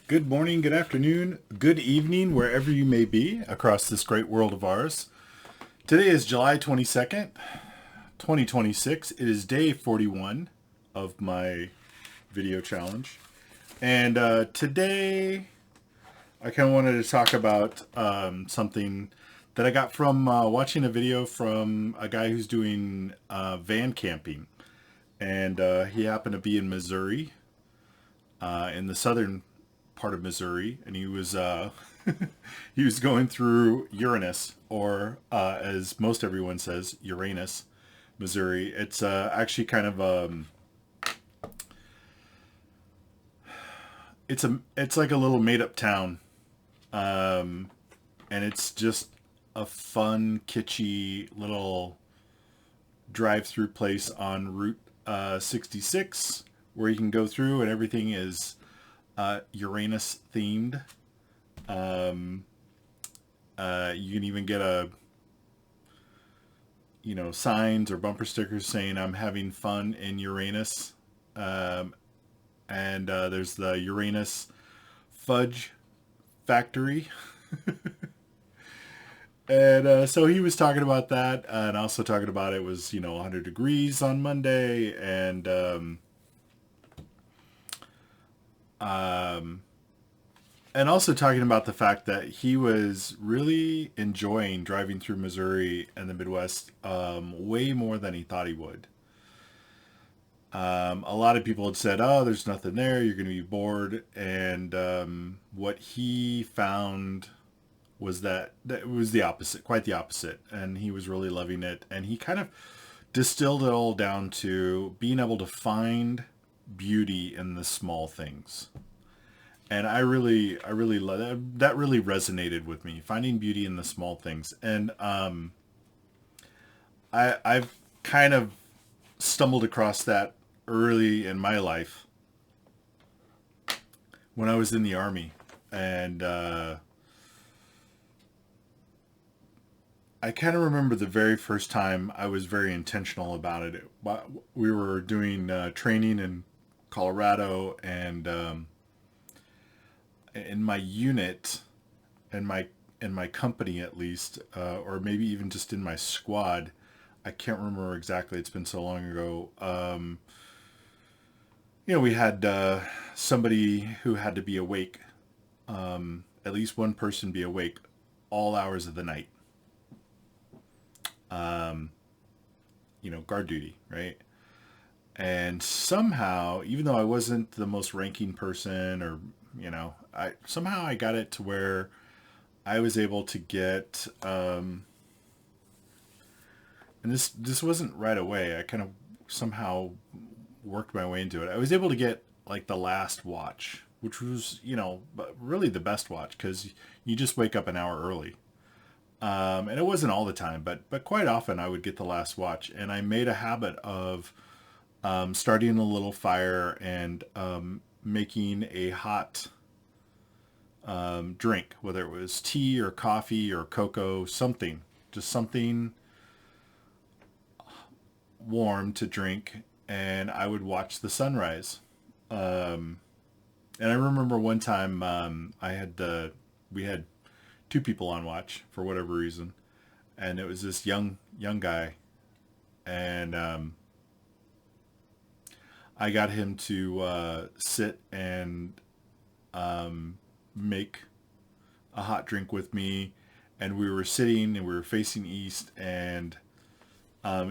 Good morning, good afternoon, good evening, wherever you may be across this great world of ours. Today is July 22nd, 2026. It is day 41 of my video challenge. And today I kind of wanted to talk about something that I got from watching a video from a guy who's doing van camping. And he happened to be in Missouri, in the southern part of Missouri, and he was he was going through Uranus, or as most everyone says, Uranus, Missouri. It's actually kind of it's like a little made up town, and it's just a fun, kitschy little drive through place on Route 66 where you can go through, and everything is Uranus themed. Um, you can even get signs or bumper stickers saying "I'm having fun in Uranus," um, and there's the Uranus Fudge Factory, and so he was talking about that, and also talking about it was 100 degrees on Monday, and um, and also talking about the fact that he was really enjoying driving through Missouri and the Midwest way more than he thought he would. A lot of people had said, "Oh, there's nothing there. You're going to be bored." And what he found was that it was the opposite, quite the opposite. And he was really loving it. And he kind of distilled it all down to being able to find beauty in the small things. And I really love that. That really resonated with me, finding beauty in the small things. And I've kind of stumbled across that early in my life when I was in the army, and I kind of remember the very first time I was very intentional about it. We were doing training in Colorado, and in my unit, in my company at least, or maybe even just in my squad. I can't remember exactly. It's been so long ago. We had somebody who had to be awake, at least one person be awake all hours of the night. Um, Guard duty, right? And somehow, even though I wasn't the most ranking person, or I somehow I got it to where I was able to get, and this wasn't right away. I kind of somehow worked my way into it. I was able to get like the last watch, which was really the best watch because you just wake up an hour early. And it wasn't all the time, but quite often I would get the last watch, and I made a habit of starting a little fire and making a hot drink, whether it was tea or coffee or cocoa, something, just something warm to drink, and I would watch the sunrise. Um, and I remember one time we had two people on watch for whatever reason, and it was this young guy, and I got him to sit and make a hot drink with me, and we were sitting and we were facing east, and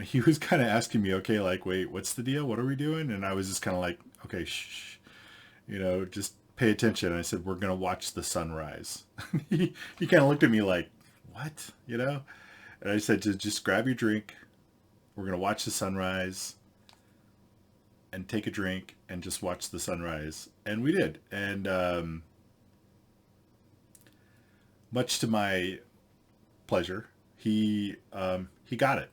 he was kind of asking me, okay, like, wait, what's the deal? What are we doing? And I was just kind of like, okay, shh, just pay attention. And I said, we're gonna watch the sunrise. He kind of looked at me like, what, And I said, just grab your drink. We're gonna watch the sunrise and take a drink and just watch the sunrise. And we did. And much to my pleasure, he got it.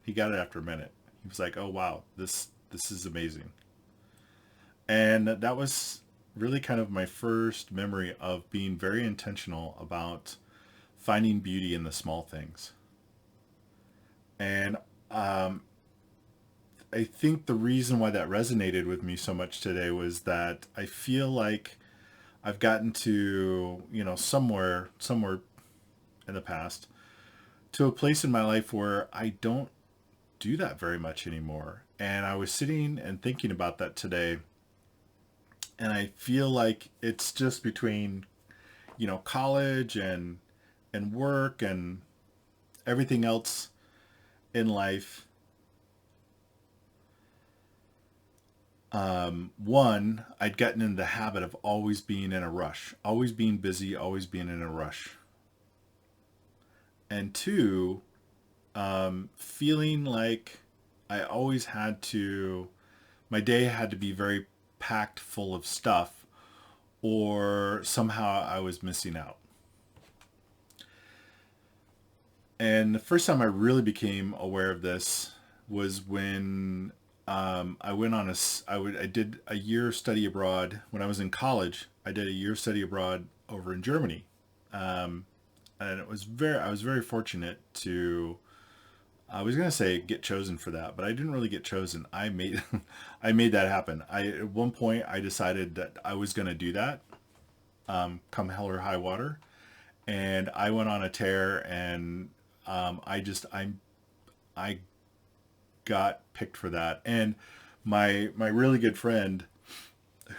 He got it after a minute. He was like, "Oh wow, this is amazing." And that was really kind of my first memory of being very intentional about finding beauty in the small things. And um, I think the reason why that resonated with me so much today was that I feel like I've gotten to, somewhere in the past, to a place in my life where I don't do that very much anymore. And I was sitting and thinking about that today, and I feel like it's just between, college and work and everything else in life. One, I'd gotten in the habit of always being in a rush, always being busy, always being in a rush. And two, feeling like I always had to, my day had to be very packed full of stuff, or somehow I was missing out. And the first time I really became aware of this was when I went on I did a year study abroad when I was in college. I did a year study abroad over in Germany, um, and I was very fortunate to. I was gonna say get chosen for that, but I didn't really get chosen. I made I made that happen. At one point I decided that I was gonna do that, come hell or high water, and I went on a tear, and I got picked for that. And my really good friend,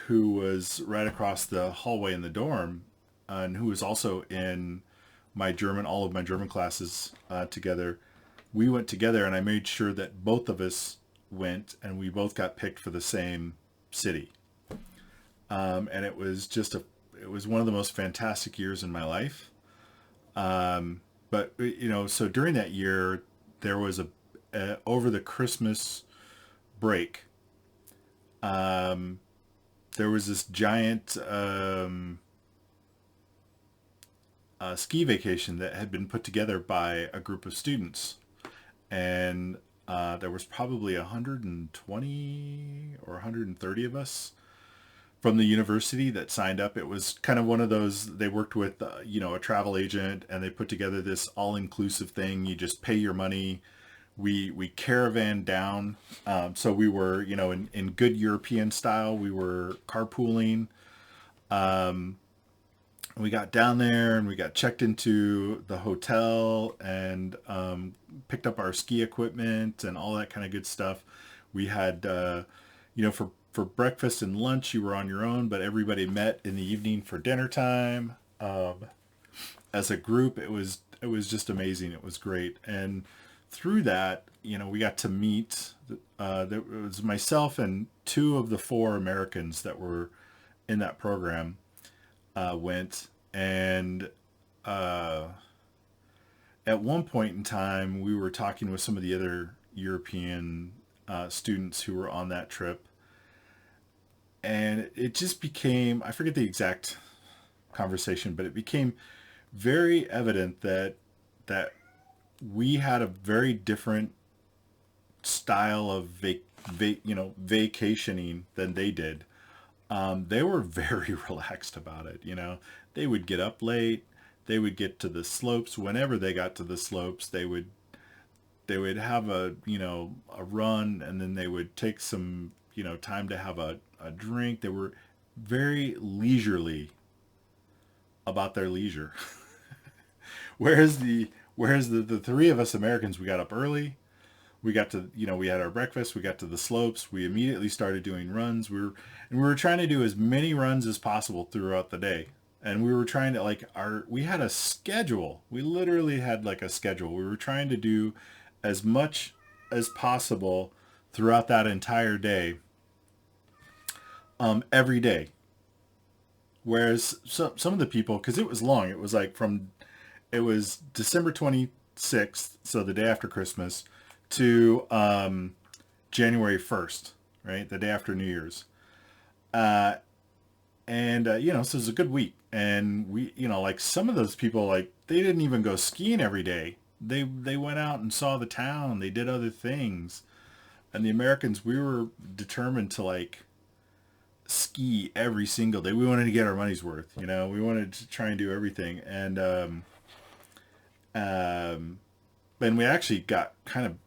who was right across the hallway in the dorm, and who was also in all of my German classes together, we went together, and I made sure that both of us went, and we both got picked for the same city. And it was one of the most fantastic years in my life. But so during that year, there was over the Christmas break, um, there was this giant ski vacation that had been put together by a group of students, and there was probably 120 or 130 of us from the university that signed up. It was kind of one of those, they worked with, a travel agent, and they put together this all-inclusive thing. You just pay your money. We caravan down. So we were, in good European style, we were carpooling. Um, we got down there, and we got checked into the hotel, and picked up our ski equipment and all that kind of good stuff. We had, for breakfast and lunch, you were on your own, but everybody met in the evening for dinner time. As a group, it was just amazing. It was great, and through that, we got to meet. There was myself and two of the four Americans that were in that program went, and uh, at one point in time, we were talking with some of the other European students who were on that trip, and it just became, I forget the exact conversation, but it became very evident that we had a very different style of vacationing than they did. They were very relaxed about it. They would get up late. They would get to the slopes. Whenever they got to the slopes, they would have a run, and then they would take some time to have a drink. They were very leisurely about their leisure. Whereas the three of us Americans, we got up early. We got to, we had our breakfast. We got to the slopes. We immediately started doing runs. We were trying to do as many runs as possible throughout the day. And we were trying to, we had a schedule. We literally had like a schedule. We were trying to do as much as possible throughout that entire day, every day. Whereas some of the people, because it was long, it was December 26th, so the day after Christmas, to January 1st, right? The day after New Year's. Uh, and, so it was a good week. And we, some of those people, they didn't even go skiing every day. They went out and saw the town. They did other things. And the Americans, we were determined to, ski every single day. We wanted to get our money's worth, we wanted to try and do everything. Um, and we actually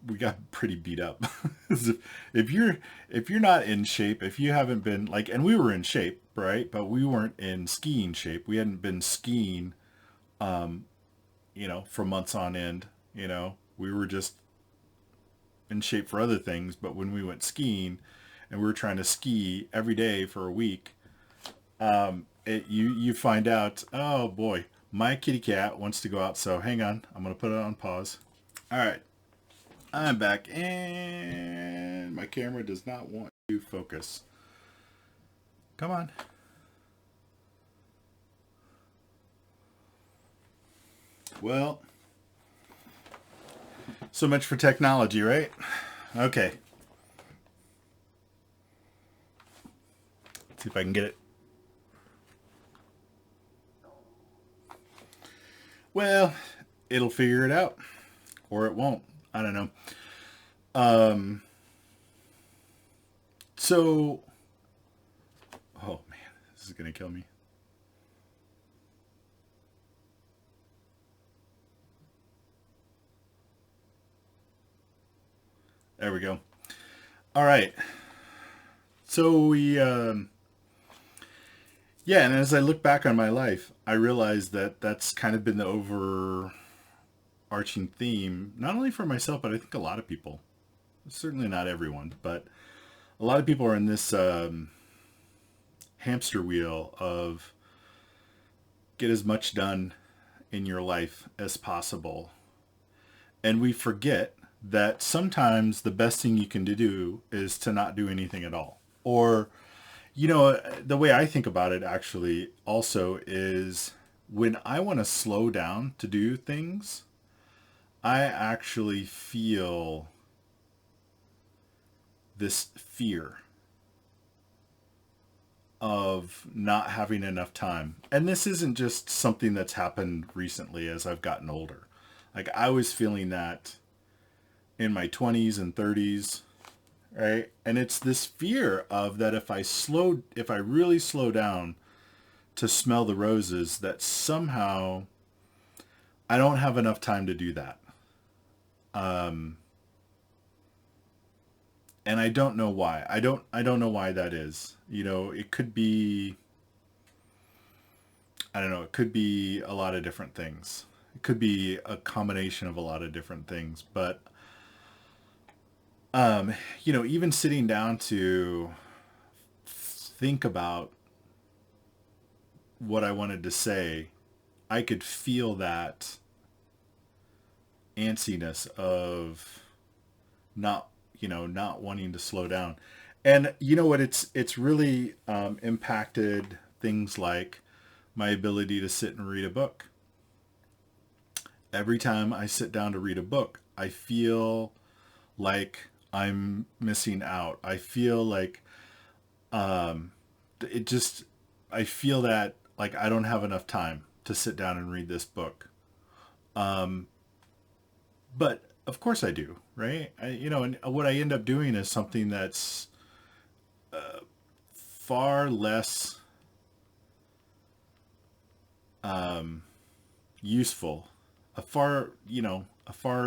we got pretty beat up. if you're not in shape, if you haven't been and we were in shape, right? But we weren't in skiing shape. We hadn't been skiing, for months on end. We were just in shape for other things. But when we went skiing and we were trying to ski every day for a week, you find out, oh boy, my kitty cat wants to go out. So hang on, I'm going to put it on pause. All right, I'm back and my camera does not want to focus. Come on. Well, so much for technology, right? Okay. Let's see if I can get it. Well, it'll figure it out. Or it won't. I don't know. So, oh man, this is going to kill me. There we go. All right. So yeah, and as I look back on my life, I realize that that's kind of been the overarching theme, not only for myself, but I think a lot of people. Certainly not everyone, but a lot of people are in this hamster wheel of get as much done in your life as possible. And we forget that sometimes the best thing you can do is to not do anything at all. Or, the way I think about it actually also is when I want to slow down to do things, I actually feel this fear of not having enough time. And this isn't just something that's happened recently as I've gotten older. Like I was feeling that in my 20s and 30s, right? And it's this fear of that if I really slow down to smell the roses, that somehow I don't have enough time to do that. And I don't know why. I don't know why that is. It could be, I don't know, it could be a lot of different things. It could be a combination of a lot of different things, but even sitting down to think about what I wanted to say, I could feel that antsiness of not wanting to slow down. And you know what? It's really impacted things like my ability to sit and read a book. Every time I sit down to read a book, I feel like I'm missing out. I feel like it just, I feel that like I don't have enough time to sit down and read this book. But of course I do, right? And what I end up doing is something that's far less useful, a far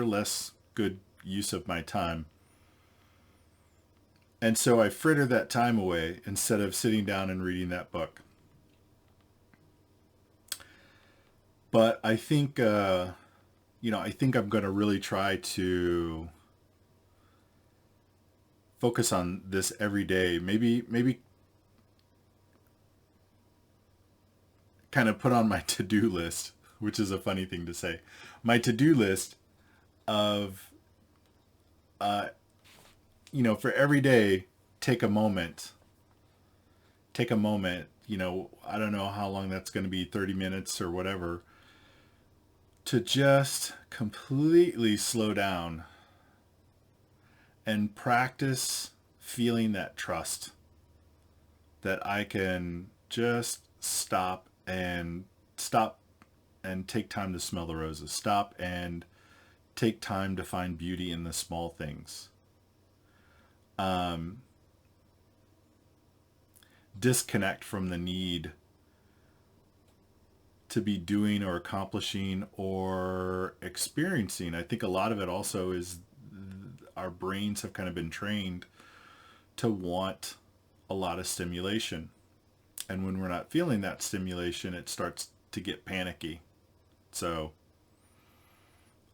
less good use of my time. And so I fritter that time away instead of sitting down and reading that book. But I think, I think I'm going to really try to focus on this every day. Maybe kind of put on my to-do list, which is a funny thing to say. My to-do list of, for every day, take a moment. Take a moment, I don't know how long that's going to be, 30 minutes or whatever, to just completely slow down and practice feeling that trust that I can just stop and take time to smell the roses. Stop and take time to find beauty in the small things. Disconnect from the need to be doing or accomplishing or experiencing. I think a lot of it also is our brains have kind of been trained to want a lot of stimulation. And when we're not feeling that stimulation, it starts to get panicky. So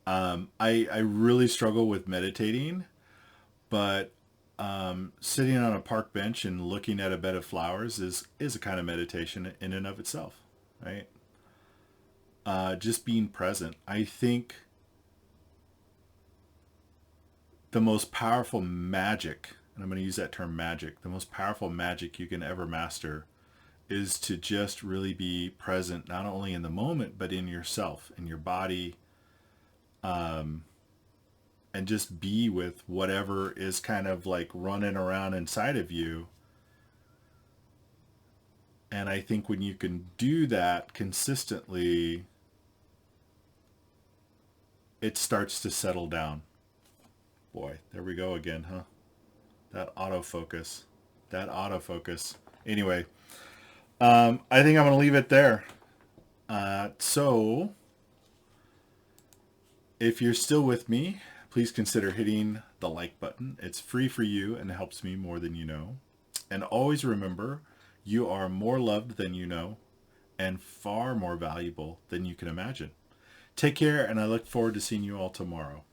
I really struggle with meditating, but sitting on a park bench and looking at a bed of flowers is a kind of meditation in and of itself, right? Just being present. I think the most powerful magic, and I'm going to use that term magic, the most powerful magic you can ever master is to just really be present, not only in the moment, but in yourself, in your body, and just be with whatever is kind of like running around inside of you. And I think when you can do that consistently, it starts to settle down. Boy, there we go again, huh? That autofocus. That autofocus. Anyway, I think I'm going to leave it there. So, if you're still with me, please consider hitting the like button. It's free for you and helps me more than you know. And always remember, you are more loved than you know and far more valuable than you can imagine. Take care, and I look forward to seeing you all tomorrow.